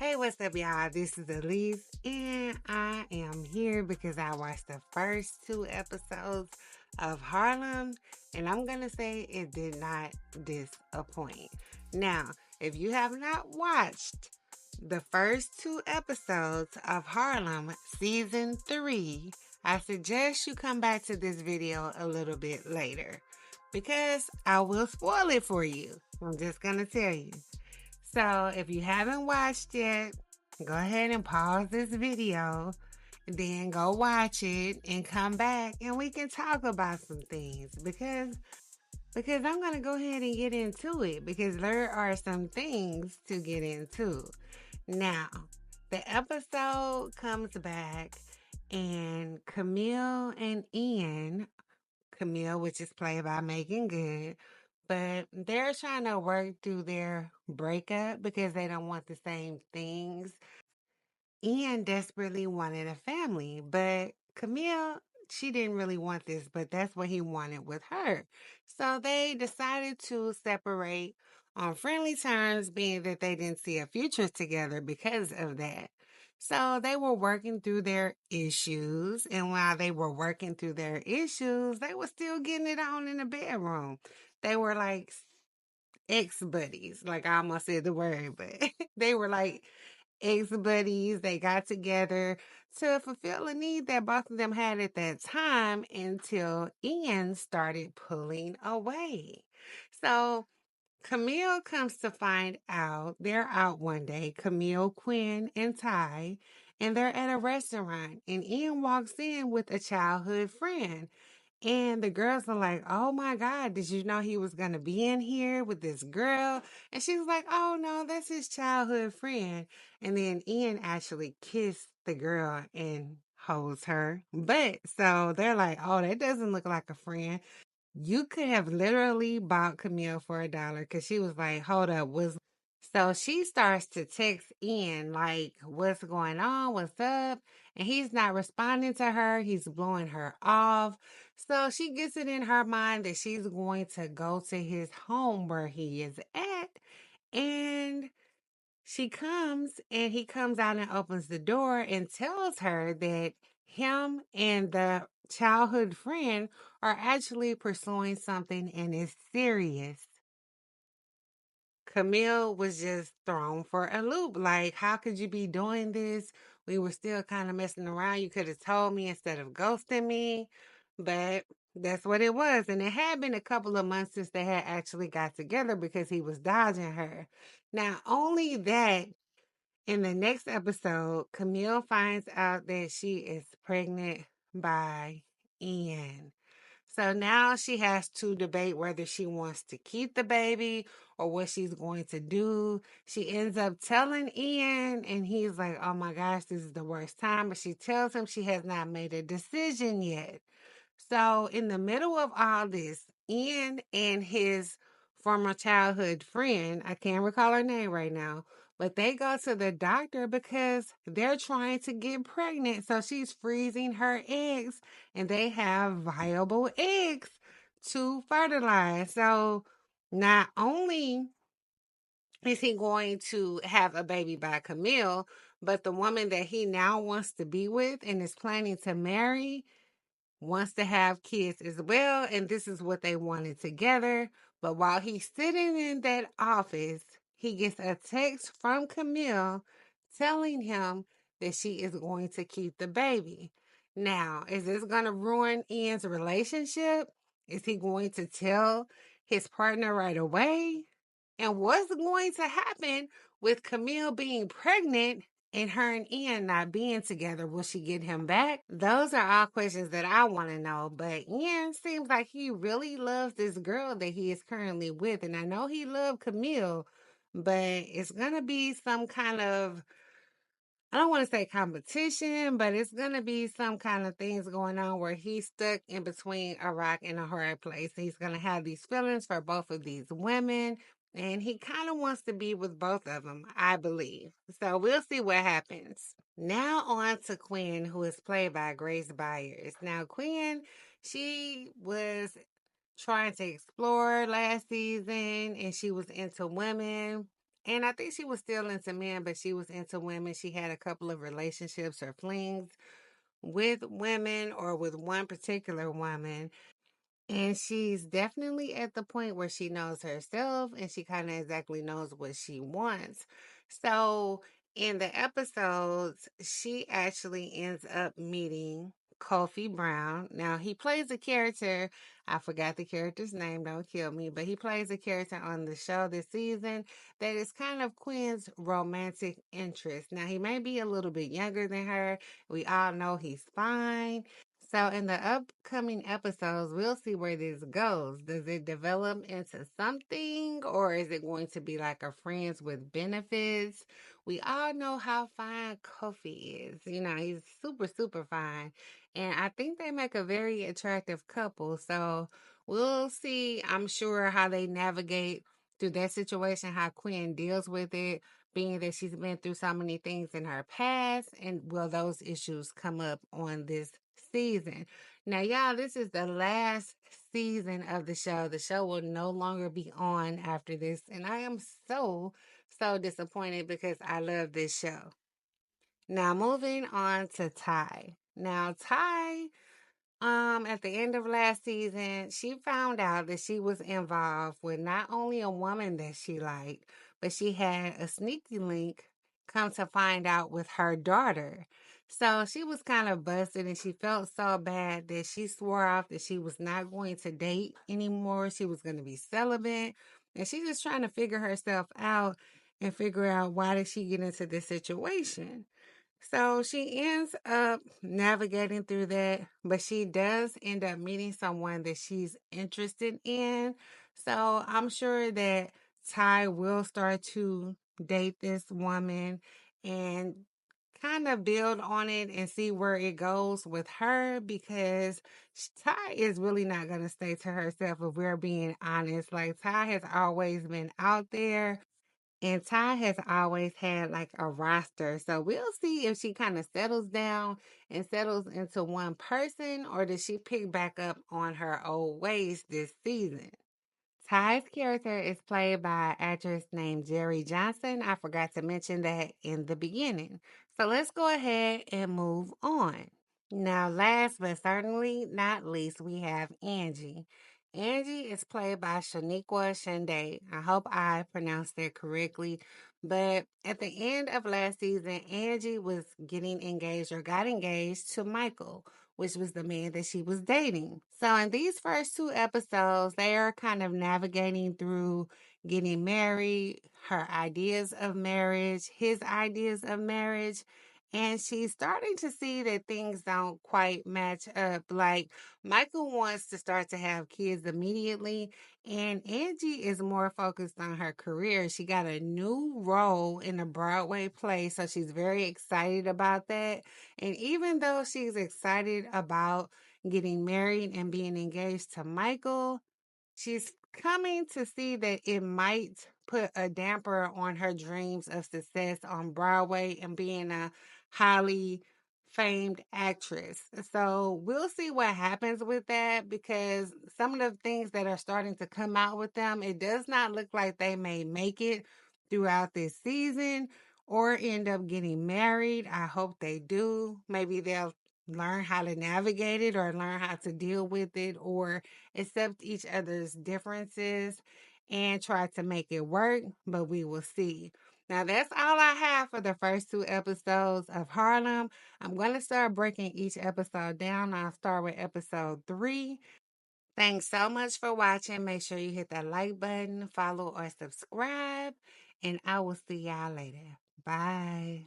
Hey, what's up, y'all? This is Elise, and I am here because I watched the first two episodes of Harlem, and I'm gonna say it did not disappoint. Now, if you have not watched the first two episodes of Harlem season 3, I suggest you come back to this video a little bit later because I will spoil it for you. I'm just gonna tell you. So if you haven't watched yet, go ahead and pause this video, then go watch it and come back and we can talk about some things because I'm going to go ahead and get into it because there are some things to get into. Now, the episode comes back and Camille and Ian, Camille, which is played by Megan Good, but they're trying to work through their breakup because they don't want the same things. Ian desperately wanted a family, but Camille, she didn't really want this, but that's what he wanted with her. So they decided to separate on friendly terms, being that they didn't see a future together because of that. So they were working through their issues, and while they were working through their issues, they were still getting it on in the bedroom. They were like ex buddies. Like I almost said the word, but they were like ex buddies. They got together to fulfill a need that both of them had at that time until Ian started pulling away. So Camille comes to find out they're out one day, Camille, Quinn, and Ty, and they're at a restaurant. And Ian walks in with a childhood friend. And the girls are like, oh my God, did you know he was going to be in here with this girl? And she's like, oh no, that's his childhood friend. And then Ian actually kissed the girl and holds her. But so they're like, oh, that doesn't look like a friend. You could have literally bought Camille for $1 because she was like, hold up, what's so she starts to text in like, what's going on? What's up? And he's not responding to her. He's blowing her off. So she gets it in her mind that she's going to go to his home where he is at. And she comes and he comes out and opens the door and tells her that him and the childhood friend are actually pursuing something and it's serious. Camille was just thrown for a loop. Like, how could you be doing this? We were still kind of messing around. You could have told me instead of ghosting me. But that's what it was. And it had been a couple of months since they had actually got together because he was dodging her. Now, only that in the next episode, Camille finds out that she is pregnant by Ian. So now she has to debate whether she wants to keep the baby or what she's going to do. She ends up telling Ian, and he's like, oh my gosh, this is the worst time. But she tells him she has not made a decision yet. So, in the middle of all this, Ian and his former childhood friend, I can't recall her name right now, but they go to the doctor because they're trying to get pregnant. So, she's freezing her eggs, and they have viable eggs to fertilize. So, not only is he going to have a baby by Camille, but the woman that he now wants to be with and is planning to marry wants to have kids as well, and this is what they wanted together. But while he's sitting in that office, he gets a text from Camille telling him that she is going to keep the baby. Now, is this going to ruin Ian's relationship? Is he going to tell his partner right away? And what's going to happen with Camille being pregnant and her and Ian not being together? Will she get him back? Those are all questions that I want to know. But Ian seems like he really loves this girl that he is currently with. And I know he loved Camille, but it's going to be some kind of, I don't want to say competition, but it's going to be some kind of things going on where he's stuck in between a rock and a hard place. He's going to have these feelings for both of these women, and he kind of wants to be with both of them, I believe. So we'll see what happens. Now on to Quinn, who is played by Grace Byers. Now, Quinn, she was trying to explore last season and she was into women. And I think she was still into men, but she was into women. She had a couple of relationships or flings with women or with one particular woman. And she's definitely at the point where she knows herself and she kind of exactly knows what she wants. So in the episodes, she actually ends up meeting Kofi Brown. Now, he plays a character, I forgot the character's name, don't kill me, but he plays a character on the show this season that is kind of Quinn's romantic interest. Now, he may be a little bit younger than her. We all know he's fine. So, in the upcoming episodes, we'll see where this goes. Does it develop into something, or is it going to be like a friends with benefits? We all know how fine Kofi is. You know, he's super, super fine. And I think they make a very attractive couple. So, we'll see, I'm sure, how they navigate through that situation, how Quinn deals with it, being that she's been through so many things in her past, and will those issues come up on this season? Now, y'all, this is the last season of the show. The show will no longer be on after this, and I am so, so disappointed because I love this show. Now, moving on to Ty. Now, Ty, at the end of last season, she found out that she was involved with not only a woman that she liked, but she had a sneaky link, come to find out, with her daughter. So she was kind of busted and she felt so bad that she swore off that she was not going to date anymore. She was going to be celibate. And she's just trying to figure herself out and figure out why did she get into this situation. So she ends up navigating through that, but she does end up meeting someone that she's interested in. So I'm sure that Ty will start to date this woman and kind of build on it and see where it goes with her, because Ty is really not going to stay to herself if we're being honest. Like, Ty has always been out there and Ty has always had like a roster. So we'll see if she kind of settles down and settles into one person, or does she pick back up on her old ways this season? Ty's character is played by an actress named Jerry Johnson. I forgot to mention that in the beginning. So let's go ahead and move on. Now, last but certainly not least, we have Angie. Angie is played by Shaniqua Shande. I hope I pronounced that correctly. But at the end of last season, Angie was getting engaged or got engaged to Michael, which was the man that she was dating. So in these first two episodes, they are kind of navigating through getting married, her ideas of marriage, his ideas of marriage. And she's starting to see that things don't quite match up. Like, Michael wants to start to have kids immediately, and Angie is more focused on her career. She got a new role in a Broadway play, so she's very excited about that. And even though she's excited about getting married and being engaged to Michael, she's coming to see that it might put a damper on her dreams of success on Broadway and being a highly famed actress. So we'll see what happens with that, because some of the things that are starting to come out with them, it does not look like they may make it throughout this season or end up getting married. I hope they do. Maybe they'll learn how to navigate it or learn how to deal with it or accept each other's differences and try to make it work, but we will see. Now, that's all I have for the first two episodes of Harlem. I'm going to start breaking each episode down. I'll start with episode 3. Thanks so much for watching. Make sure you hit that like button, follow, or subscribe, and I will see y'all later. Bye.